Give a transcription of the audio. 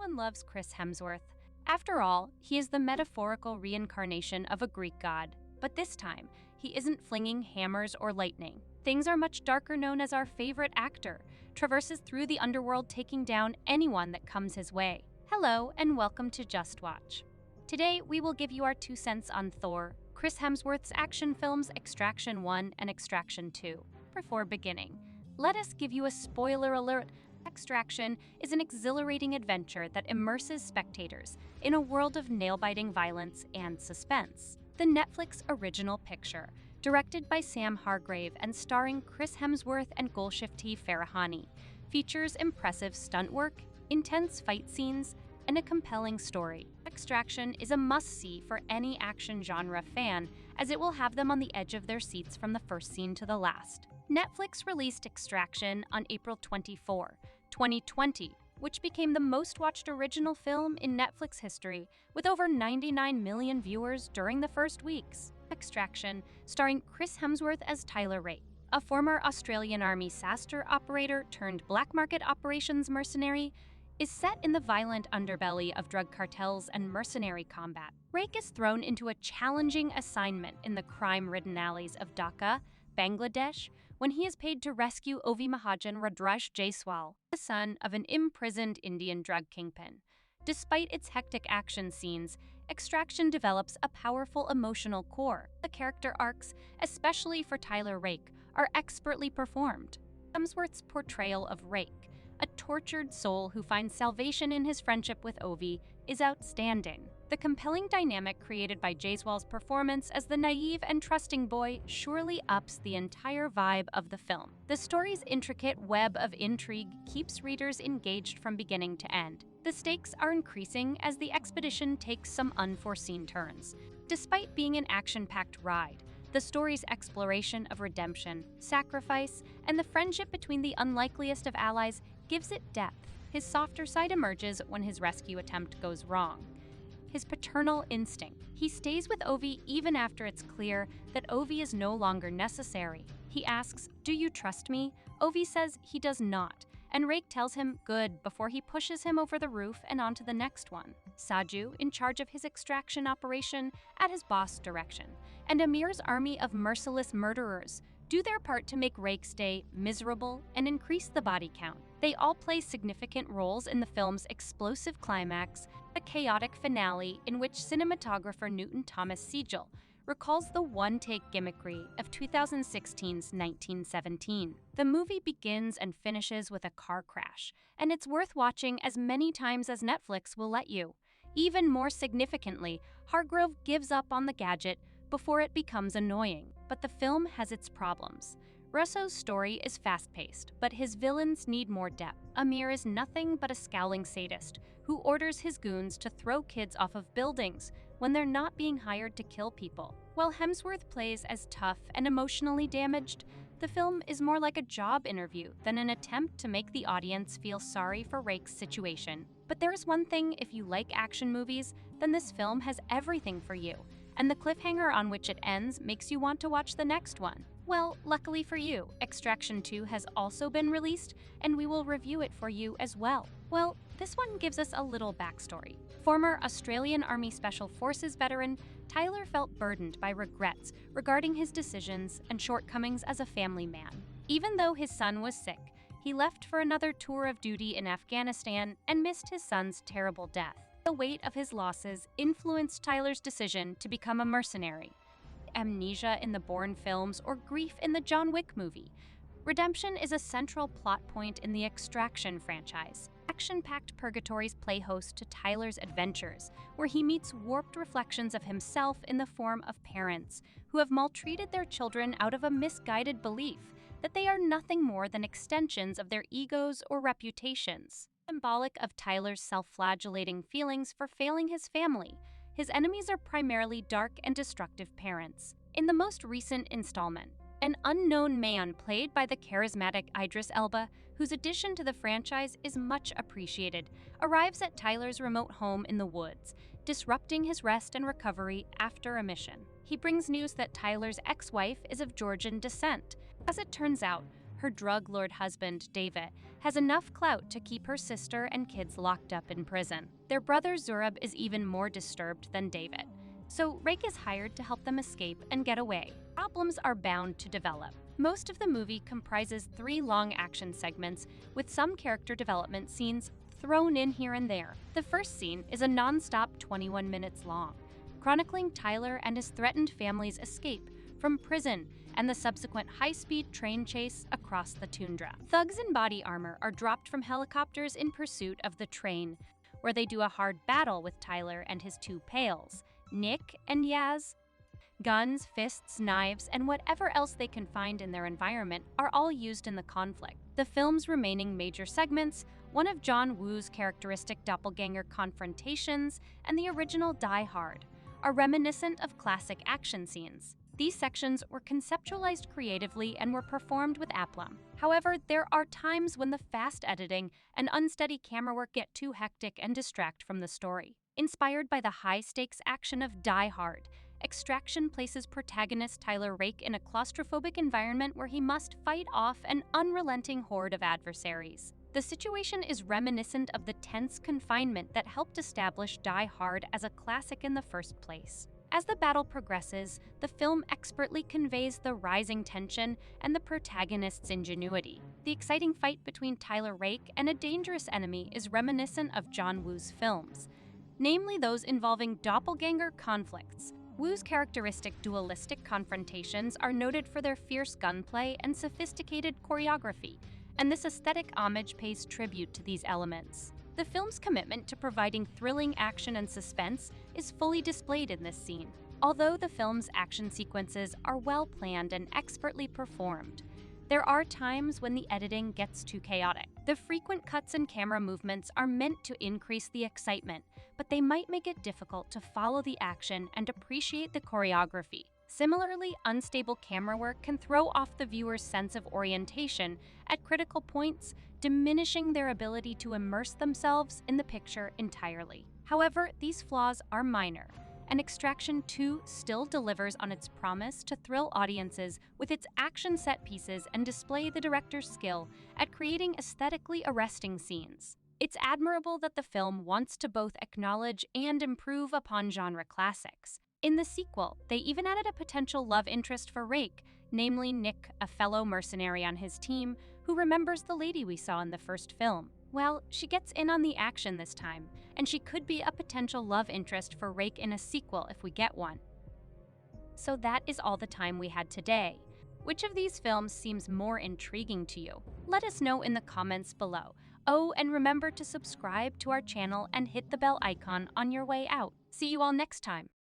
Everyone loves Chris Hemsworth. After all, he is the metaphorical reincarnation of a Greek god. But this time, he isn't flinging hammers or lightning. Things are much darker. Known as our favorite actor, traverses through the underworld taking down anyone that comes his way. Hello and welcome to Just Watch. Today, we will give you our 2 cents on Thor, Chris Hemsworth's action films Extraction 1 and Extraction 2. Before beginning, let us give you a spoiler alert. Extraction is an exhilarating adventure that immerses spectators in a world of nail-biting violence and suspense. The Netflix original picture, directed by Sam Hargrave and starring Chris Hemsworth and Golshifteh Farahani, features impressive stunt work, intense fight scenes, and a compelling story. Extraction is a must-see for any action genre fan, as it will have them on the edge of their seats from the first scene to the last. Netflix released Extraction on April 24, 2020, which became the most-watched original film in Netflix history, with over 99 million viewers during the first weeks. Extraction, starring Chris Hemsworth as Tyler Rake, a former Australian Army SASTER operator turned black market operations mercenary, is set in the violent underbelly of drug cartels and mercenary combat. Rake is thrown into a challenging assignment in the crime-ridden alleys of Dhaka, Bangladesh, when he is paid to rescue Ovi Mahajan Rudraj Jaiswal, the son of an imprisoned Indian drug kingpin. Despite its hectic action scenes, Extraction develops a powerful emotional core. The character arcs, especially for Tyler Rake, are expertly performed. Hemsworth's portrayal of Rake, a tortured soul who finds salvation in his friendship with Ovi, is outstanding. The compelling dynamic created by Jaiswal's performance as the naive and trusting boy surely ups the entire vibe of the film. The story's intricate web of intrigue keeps readers engaged from beginning to end. The stakes are increasing as the expedition takes some unforeseen turns. Despite being an action-packed ride, the story's exploration of redemption, sacrifice, and the friendship between the unlikeliest of allies gives it depth. His softer side emerges when his rescue attempt goes wrong. His paternal instinct. He stays with Ovi even after it's clear that Ovi is no longer necessary. He asks, "Do you trust me?" Ovi says he does not, and Rake tells him good before he pushes him over the roof and onto the next one. Saju, in charge of his extraction operation at his boss' direction, and Amir's army of merciless murderers do their part to make Rake's day miserable and increase the body count. They all play significant roles in the film's explosive climax, a chaotic finale in which cinematographer Newton Thomas Sigel recalls the one-take gimmickry of 2016's 1917. The movie begins and finishes with a car crash, and it's worth watching as many times as Netflix will let you. Even more significantly, Hargrove gives up on the gadget before it becomes annoying. But the film has its problems. Russo's story is fast-paced, but his villains need more depth. Amir is nothing but a scowling sadist who orders his goons to throw kids off of buildings when they're not being hired to kill people. While Hemsworth plays as tough and emotionally damaged, the film is more like a job interview than an attempt to make the audience feel sorry for Rake's situation. But there is one thing: if you like action movies, then this film has everything for you, and the cliffhanger on which it ends makes you want to watch the next one. Well, luckily for you, Extraction 2 has also been released, and we will review it for you as well. Well, this one gives us a little backstory. Former Australian Army Special Forces veteran, Tyler felt burdened by regrets regarding his decisions and shortcomings as a family man. Even though his son was sick, he left for another tour of duty in Afghanistan and missed his son's terrible death. The weight of his losses influenced Tyler's decision to become a mercenary. Amnesia in the Bourne films or grief in the John Wick movie, redemption is a central plot point in the Extraction franchise. Action-packed purgatories play host to Tyler's adventures, where he meets warped reflections of himself in the form of parents who have maltreated their children out of a misguided belief that they are nothing more than extensions of their egos or reputations. Symbolic of Tyler's self-flagellating feelings for failing his family, his enemies are primarily dark and destructive parents. In the most recent installment, an unknown man played by the charismatic Idris Elba, whose addition to the franchise is much appreciated, arrives at Tyler's remote home in the woods, disrupting his rest and recovery after a mission. He brings news that Tyler's ex-wife is of Georgian descent. As it turns out, her drug lord husband, David, has enough clout to keep her sister and kids locked up in prison. Their brother Zurab is even more disturbed than David, so Rake is hired to help them escape and get away. Problems are bound to develop. Most of the movie comprises 3 long action segments, with some character development scenes thrown in here and there. The first scene is a non-stop 21 minutes long, chronicling Tyler and his threatened family's escape from prison and the subsequent high-speed train chase across the tundra. Thugs in body armor are dropped from helicopters in pursuit of the train, where they do a hard battle with Tyler and his 2 pals, Nick and Yaz. Guns, fists, knives, and whatever else they can find in their environment are all used in the conflict. The film's remaining major segments, one of John Woo's characteristic doppelganger confrontations, and the original Die Hard, are reminiscent of classic action scenes. These sections were conceptualized creatively and were performed with aplomb. However, there are times when the fast editing and unsteady camera work get too hectic and distract from the story. Inspired by the high-stakes action of Die Hard, Extraction places protagonist Tyler Rake in a claustrophobic environment where he must fight off an unrelenting horde of adversaries. The situation is reminiscent of the tense confinement that helped establish Die Hard as a classic in the first place. As the battle progresses, the film expertly conveys the rising tension and the protagonist's ingenuity. The exciting fight between Tyler Rake and a dangerous enemy is reminiscent of John Woo's films, namely those involving doppelganger conflicts. Woo's characteristic dualistic confrontations are noted for their fierce gunplay and sophisticated choreography, and this aesthetic homage pays tribute to these elements. The film's commitment to providing thrilling action and suspense is fully displayed in this scene. Although the film's action sequences are well planned and expertly performed, there are times when the editing gets too chaotic. The frequent cuts and camera movements are meant to increase the excitement, but they might make it difficult to follow the action and appreciate the choreography. Similarly, unstable camera work can throw off the viewer's sense of orientation at critical points, diminishing their ability to immerse themselves in the picture entirely. However, these flaws are minor, and Extraction 2 still delivers on its promise to thrill audiences with its action set pieces and display the director's skill at creating aesthetically arresting scenes. It's admirable that the film wants to both acknowledge and improve upon genre classics. In the sequel, they even added a potential love interest for Rake, namely Nick, a fellow mercenary on his team who remembers the lady we saw in the first film. Well, she gets in on the action this time, and she could be a potential love interest for Rake in a sequel if we get one. So that is all the time we had today. Which of these films seems more intriguing to you? Let us know in the comments below. Oh, and remember to subscribe to our channel and hit the bell icon on your way out. See you all next time.